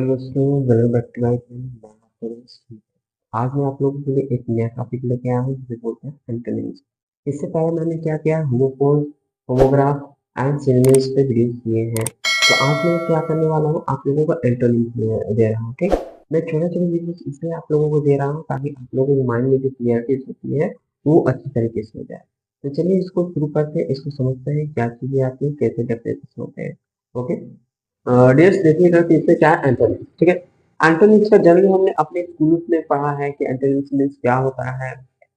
Hello दोस्तों, welcome back to my channel. आज मैं आप लोगों के लिए एक नया टॉपिक लेके आया हूँ जिसे बोलते हैं एंटोनिम्स। इससे पहले मैंने क्या किया, होमोफोन, होमोग्राफ एंड सिनोनिम्स पे वीडियो किए हैं। तो आज मैं क्या करने वाला हूँ, आप लोगों को एंटोनिम्स दे रहा हूँ। ठीक, मैं छोटे छोटे वीडियोस इसलिए आप लोगों को दे रहा हूँ ताकि आप लोगों के माइंड में जो क्लियरिटी होती है वो अच्छी तरीके से हो जाए। तो चलिए इसको शुरू करते हैं, इसको समझते हैं क्या चीजें आती है, कैसे डेफिनेशन होते हैं। ओके डियर्स, देखिएगा कि इससे क्या है एंटोनिम्स। ठीक है, एंटोनिम्स का जनरली हमने अपने स्कूल में पढ़ा है कि एंटोनिम्स मीन्स क्या होता है।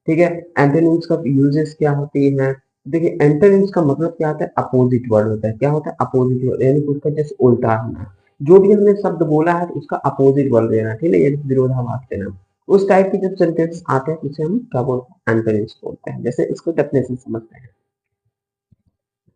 ठीक है, एंटोनिम्स का यूजेस क्या होती है। देखिए, एंटोनिम्स का मतलब क्या होता है, अपोजिट वर्ड होता है। क्या होता है अपोजिट वर्ड, यानी कि उसका जैसे उल्टा होना। जो भी हमने शब्द बोला है तो उसका अपोजिट वर्ड देना, ठीक है, यानी विरोधाभास देना। उस टाइप के जब सेंटेंस आते हैं उसे हम क्या बोलते हैं, एंटोनिम्स बोलते हैं। जैसे इसको डेफिनेशन समझते हैं।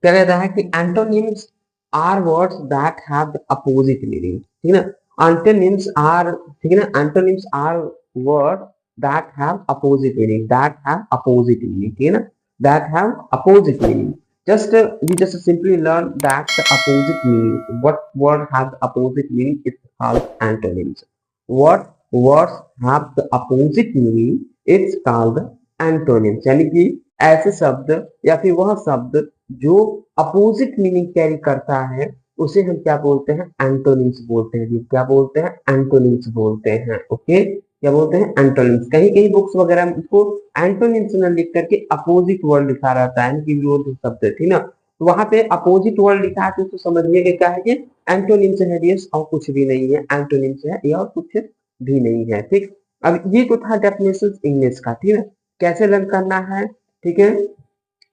क्या कहता है कि antonyms are words that have the opposite meaning. ठीक है ना, एंटोनिम्स आर, ठीक है ना, antonyms are word that have opposite meaning, that have opposite meaning, ठीक है ना, that have opposite meaning. Just we just simply learn that the opposite meaning. What word have the opposite meaning? It's called antonyms. What words have the opposite meaning? It's called antonyms. यानी कि ऐसे शब्द या फिर वह शब्द जो opposite meaning carry करता है उसे हम क्या बोलते हैं, एंटोनिम्स बोलते हैं। क्या बोलते हैं, एंटोनिम्स बोलते हैं। ओके, क्या बोलते हैं, एंटोनिम्स। कहीं कहीं बुक्स वगैरह में उसको एंटोनिम्स न लिख करके अपोजिट वर्ड लिखा रहता है कि विरोध शब्द, ठीक ना। तो वहां पे अपोजिट वर्ड लिखा है तो उसको समझिए कि क्या है, ये एंटोनिम्स है। ये और कुछ भी नहीं है, एंटोनिम्स है ये और कुछ भी नहीं है। ठीक, अब ये तो था डेफिनेशन इंग्लिश का। ठीक है, कैसे लर्न करना है, ठीक है,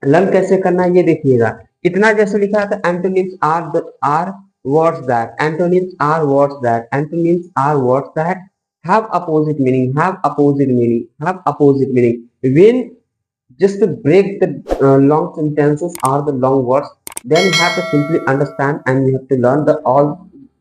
लर्न कैसे करना है ये देखिएगा। इतना जैसे लिखा था, antonyms are words that, antonyms are words that, antonyms are words that have opposite meaning, have opposite meaning, have opposite meaning. When just to break the long sentences or the long words, then you have to simply understand and you have to learn the all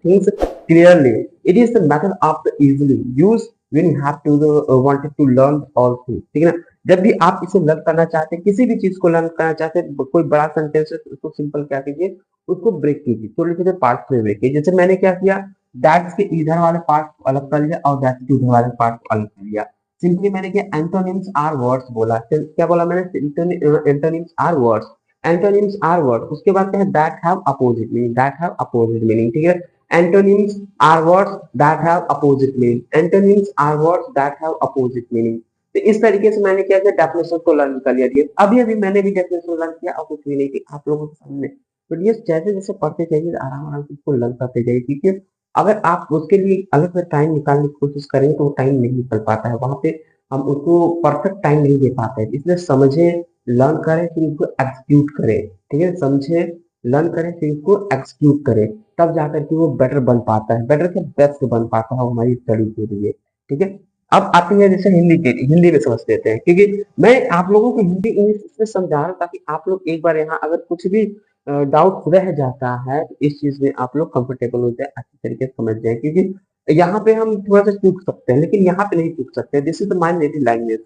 things clearly. It is the method of the easily use when you have to the wanted to learn all things, ठीक है ना। जब भी आप इसे learn करना चाहते हैं, किसी भी चीज को लर्न करना चाहते हैं, कोई बड़ा सेंटेंस है तो उसको सिंपल क्या कीजिए, उसको ब्रेक कीजिए, छोटे छोटे पार्ट्स में ब्रेक कीजिए। जैसे मैंने क्या किया, दैट्स के इधर वाले पार्ट को अलग कर लिया और दैट्स के उधर वाले पार्ट को अलग कर लिया। सिंपली मैंने क्या, एंटोनिम्स आर वर्ड्स बोला। क्या बोला मैंने, antonyms are words, antonyms are word. उसके बाद क्या है, that have opposite meaning, that have opposite meaning, ठीक है। Antonyms are words that have opposite meaning, antonyms are words that have opposite meaning. तो इस तरीके से मैंने क्या किया, डेफिनेशन को लर्न कर लिया। अभी अभी मैंने भी डेफिनेशन लर्न किया और कुछ भी नहीं किया आप लोगों के सामने। तो ये जैसे जैसे पढ़ते जाइए, आराम आराम से इसको लर्न करते जाइए, क्योंकि अगर आप उसके लिए अलग से टाइम निकालने की कोशिश करेंगे तो वो टाइम नहीं निकल पाता है। वहां पे हम उसको परफेक्ट टाइम नहीं दे पाते हैं। इसलिए समझे, लर्न करें, फिर उसको एक्सक्यूट करें। ठीक है, समझे, लर्न करें, फिर उसको एक्सक्यूट करें, तब जाकर के वो बेटर बन पाता है, बेटर से बेस्ट बन पाता है हमारी स्टडी के लिए। ठीक है, अब आते हैं जैसे हिंदी के, हिंदी में समझ लेते हैं, क्योंकि मैं आप लोगों को हिंदी इंग्लिश इसलिए समझा रहा हूँ ताकि आप लोग एक बार यहाँ अगर कुछ भी डाउट रह जाता है तो इस चीज में आप लोग कंफर्टेबल हो जाए, अच्छी तरीके से समझ जाए। क्योंकि यहाँ पे हम थोड़ा सा चूक सकते हैं लेकिन यहाँ पे नहीं चूक सकते। This is my native language.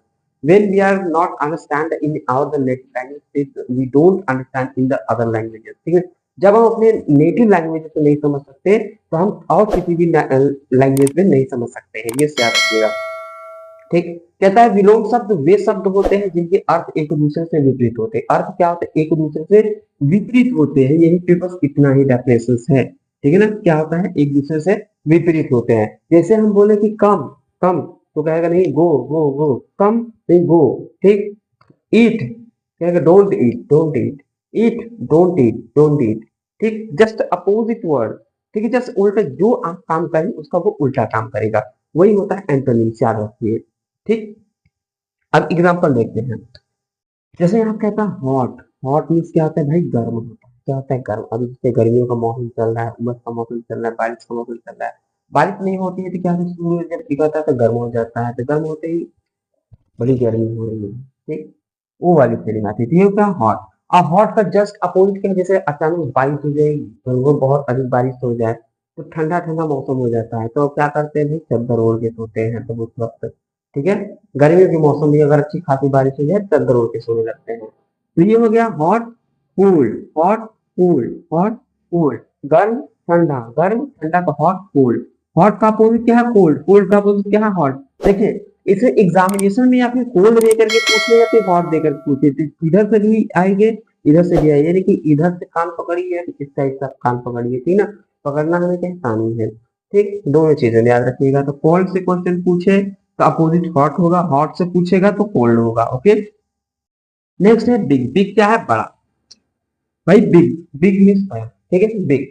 When we are not understand in our the native language, we don't understand in the other languages, ठीक है। जब हम अपने नेटिव लैंग्वेज से नहीं समझ सकते तो हम और किसी भी लैंग्वेज में नहीं समझ सकते हैं, ये याद रखिएगा। ठीक, कहता है विलोम शब्द वे शब्द होते हैं जिनके अर्थ एक दूसरे से विपरीत होते हैं। अर्थ क्या होता है, एक दूसरे से विपरीत होते हैं, यही पे बस इतना ही डेफिनेशन है। ठीक है ना, क्या होता है, एक दूसरे से विपरीत होते हैं। जैसे हम बोले कि कम, कम तो कहेगा नहीं गो, गो गो, कम नहीं गो। ठीक, ईट कहेगा don't eat, don't eat, eat don't eat, don't eat. ठीक, जस्ट अपोजिट वर्ड। ठीक है, जस्ट उल्टा, जो आप काम करें उसका वो उल्टा काम करेगा, वही होता है एंटोनिम्स, याद रखिए। ठीक, अब एग्जांपल देखते हैं। जैसे यहाँ कहता है हॉट, हॉट मीन्स क्या होता है भाई, गर्म होता है। क्या होता है, गर्म। अभी जैसे गर्मियों का मौसम चल रहा है, उमस का मौसम चल रहा है, बारिश का मौसम चल रहा है। बारिश नहीं होती है तो क्या होता है, सूर्य जब निकलता है तो गर्म हो जाता है, तो गर्म होते ही बड़ी गर्मी हो रही है। ठीक, वो वाली फीलिंग आती थी। ये क्या, हॉट। अब हॉट का जस्ट अपोजिट के, जैसे अचानक बारिश हो जाएगी, तो वो बहुत अधिक बारिश हो जाए तो ठंडा ठंडा मौसम हो जाता है, तो क्या करते हैं भाई, चादर ओढ़ के सोते हैं तो उस वक्त। ठीक है, गर्मियों के मौसम में अगर अच्छी खासी बारिश हो जाए चादर ओढ़ के सोने लगते हैं। तो ये हो गया hot cool, hot cool, hot cool, गर्म ठंडा, गर्म ठंडा का हॉट कूल। हॉट का अपोजिट क्या है? कोल्ड। कोल्ड का अपोजिट क्या है? हॉट। देखिए इसे एग्जामिनेशन में या फिर कोल्ड देकर के पूछ ले या फिर हॉट देकर पूछे तो इधर से भी आएंगे, इधर से भी आएंगे, यानी कि इधर से कान पकड़िए, इस साइड से कान पकड़िए, ठीक ना। पकड़ना हमें क्या आसानी है, ठीक। दोनों चीजें याद रखिएगा। तो कोल्ड से क्वेश्चन पूछे तो अपोजिट हॉट होगा, हॉट से पूछेगा तो कोल्ड होगा। ओके। नेक्स्ट है बिग। बिग क्या है? बड़ा। भाई बिग, बिग मीन्स बड़ा, ठीक है, बिग।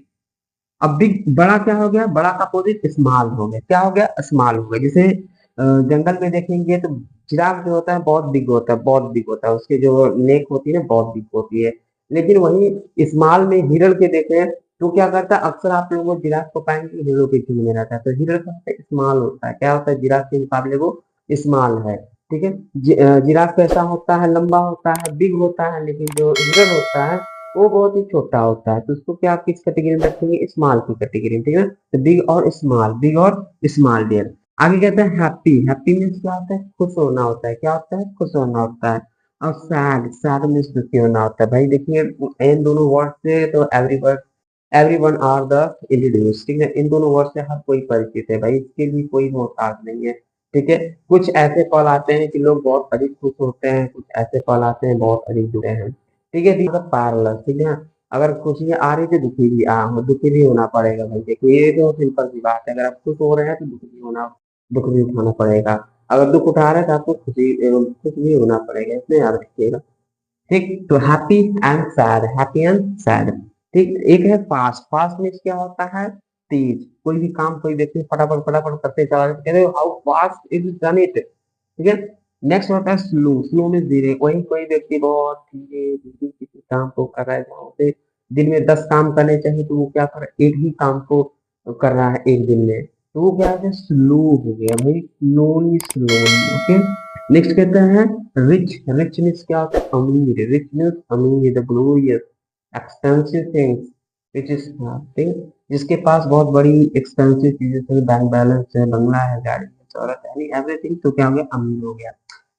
अब बिग बड़ा क्या हो गया? बड़ा का अपोजिट स्मॉल हो गया। क्या हो गया? स्मॉल हो गया। जैसे जंगल में देखेंगे तो जिराफ जो होता है बहुत बिग होता है, बहुत बिग होता है, उसकी जो नेक होती है ना बहुत बिग होती है। लेकिन वही स्मॉल में हिरण के देखें तो क्या करता है? अक्सर आप लोगों को जिराफ को पाएंगे हिरणों के झुंड में रहता है, तो हिरण का स्मॉल होता है। क्या होता है? जिराफ के मुकाबले वो स्मॉल है, ठीक है। जिराफ कैसा होता है? लंबा होता है, बिग होता है, लेकिन जो हिरण होता है वो बहुत ही छोटा होता है। तो उसको क्या आप किस कैटेगरी में रखेंगे? स्मॉल की कैटेगरी में, ठीक है। तो बिग और स्मॉल, बिग और स्मॉल डियर। आगे कहते हैं हैप्पी। हैप्पी मीन्स क्या होता है? खुश होना होता है। क्या होता है? खुश होना होता है। और सैड, सैड मीन्स दुखी होना होता है। भाई देखिए इन दोनों वर्ड से तो एवरीवन आर द इंट्रोड्यूस, ठीक है। इन दोनों वर्ड से हर कोई परिचित है भाई, इसके लिए कोई मोहताज नहीं है, ठीक है। कुछ ऐसे कॉल आते हैं कि लोग बहुत अधिक खुश होते हैं, कुछ ऐसे कॉल आते हैं बहुत अधिक दुखी हैं, ठीक है। पैरेलल, ठीक है। अगर खुशी आ रही तो दुखी भी होना पड़ेगा भाई। देखिए ये तो सिंपल सी बात है, अगर आप खुश हो रहे हैं तो दुख भी उठाना पड़ेगा। अगर दुख उठा रहे हैं तो आपको खुश भी होना पड़ेगा, इसमें याद रखिएगा, ठीक। तो happy and sad, happy and sad, ठीक। एक है फास्ट। फास्ट मीन्स क्या होता है? तेज। कोई भी काम कोई व्यक्ति फटाफट फटाफट करते चला जाता है, कहते हैं how fast is done it, ठीक है। नेक्स्ट होता है स्लो। स्लो मीन्स धीरे। वही कोई व्यक्ति बहुत धीरे धीरे किसी काम को कर रहा है, जहाँ पे दिन में 10 काम करने चाहिए तो वो क्या कर रहा है? एक ही काम को कर रहा है एक दिन में, तो वो क्या है? स्लो हो गया भाई, स्लोली स्लोली। ओके। नेक्स्ट कहते हैं रिच। रिच मीन्स क्या होता है? अमीर। रिच मीन्स अमीर, the glorious expensive things, which is thing जिसके पास बहुत बड़ी एक्सपेंसिव चीजें हैं, बैंक बैलेंस है, बंगला है, गाड़ी है, शौहरत है, एवरीथिंग, तो क्या हो गया? अमीर हो गया।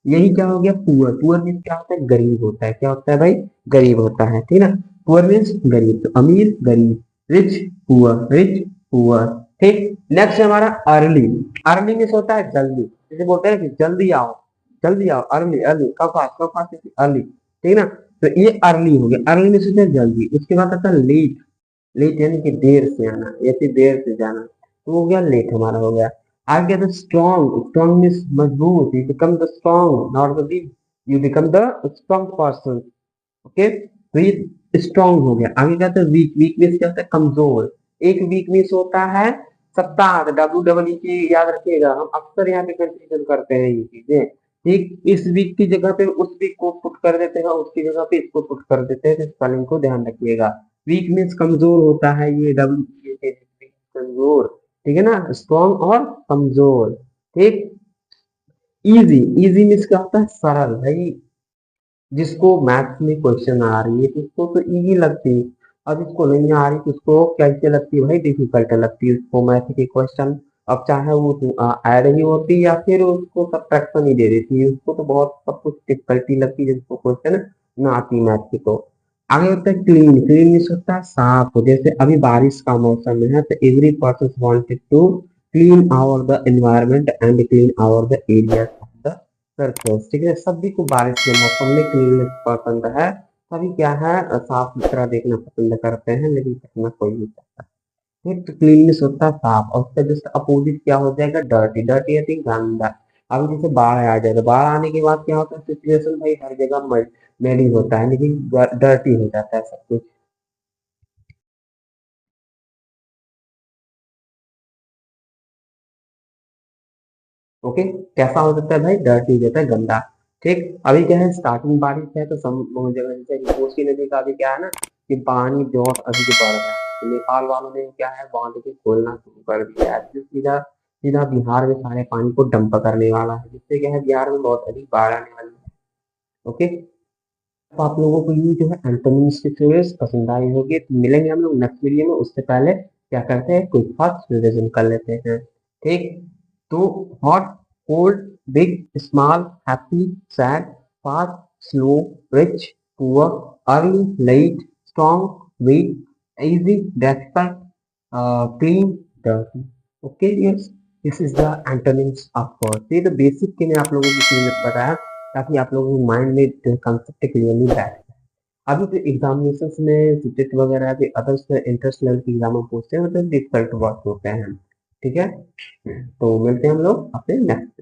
यही क्या हो गया? पुअर। पुअर मीन्स क्या होता है? गरीब होता है। क्या होता है भाई? गरीब होता है, ठीक ना। पुअर मीन्स गरीब, तो अमीर गरीब, रिच पुअर, रिच पुअर, ठीक। नेक्स्ट है हमारा अर्ली। अर्ली मीन्स होता है जल्दी, जैसे बोलते हैं कि जल्दी आओ, जल्दी आओ, अर्ली, अर्ली, कब फास्ट, अर्ली, ठीक ना। तो ये अर्ली हो गया। अर्ली मीन्स होता है जल्दी। उसके बाद आता है लेट। लेट यानी कि देर से आना या फिर देर से जाना, तो हो गया लेट, हमारा हो गया। आगे तो स्ट्रॉन्ग। स्ट्रॉन्ग मीन्स मजबूत। You become the strong, not the weak, you become the strong person, okay. तो ये स्ट्रॉन्ग हो गया। आगे कहते हैं वीक। वीक मीन्स क्या होता है? कमजोर। एक वीक मीन्स होता है सप्ताह, डब्ल्यू की याद रखिएगा, हम अक्सर यहाँ पे कंफ्यूजन करते हैं ये चीजें, ठीक। इस वीक की जगह पे उस वीक को पुट कर देते हैं, उसकी जगह पे इसको पुट कर देते हैं, तो स्पेलिंग को ध्यान रखिएगा। वीक मीन्स कमजोर होता है, ये डब्ल्यू कमजोर, ठीक है ना। स्ट्रॉन्ग और कमजोर, ठीक। इजी। इजी मीन्स क्या होता है? सरल भाई, जिसको मैथ्स में क्वेश्चन आ रही है तो उसको तो इजी लगती है, और जिसको नहीं आ रही तो उसको कैसे लगती है भाई? डिफिकल्ट लगती है उसको मैथ के क्वेश्चन। अब चाहे वो ऐड ही होती या फिर उसको सब्ट्रैक्शन ही दे देती है, उसको तो बहुत सब कुछ डिफिकल्टी लगती है जिसको क्वेश्चन ना आती मैथ की। तो आगे होता है क्लीन। क्लीन मीन्स होता है साफ। जैसे अभी बारिश का मौसम है तो every person wanted to clean our the environment and clean our the area of the surface, ठीक है। सभी को बारिश के मौसम में क्लीननेस पसंद है, सभी क्या है? साफ सुथरा देखना पसंद करते हैं, लेकिन करना कोई नहीं चाहता, ठीक। तो क्लीननेस होता है साफ, और उसका जैसे अपोजिट क्या हो जाएगा? डर्टी। डर्टी यानी गंदा। अब जैसे बाढ़ आ जाए तो बाढ़ आने के बाद क्या होता है? सिचुएशन भाई हर जगह मेडी होता है, लेकिन डर्टी हो जाता है सब कुछ, ओके। कैसा हो जाता है भाई? डर्टी हो जाता है, गंदा, ठीक। अभी क्या है? स्टार्टिंग बारिश है तो सब जगह जैसे कोसी नदी का अभी क्या है ना कि पानी बहुत अधिक बढ़ रहा है, तो नेपाल वालों ने क्या है बांध के खोलना शुरू कर दिया है, तो सीधा सीधा बिहार में सारे पानी को डंप करने वाला है, जिससे क्या है बिहार में बहुत अधिक बाढ़ आने वाली है, ओके। तो आप लोगों को ये जो है एंटोनिम्स की सीरीज पसंद आई होगी, तो मिलेंगे हम लोग नेक्स्ट वीडियो में। उससे पहले क्या करते हैं? क्विक फास्ट रिवीजन कर लेते हैं, ठीक। तो hot, cold, big, small, happy, sad, fast, slow, rich, poor, early, late, strong, weak, easy, desperate, clean, dirty. Okay dears, this is the antonyms of words. ये द बेसिक के मैं आप लोगों को इसलिए बताया ताकि आप लोगों के माइंड में कंसेप्ट क्लियरली बैठ जाए। अभी जो एग्जामिनेशन में सीटेट वगैरह अभी अदर्स इंटरेस्ट लेवल के एग्जाम में पूछते हैं मतलब डिफिकल्ट वर्ड होते हैं, ठीक है। तो मिलते हैं हम लोग अपने नेक्स्ट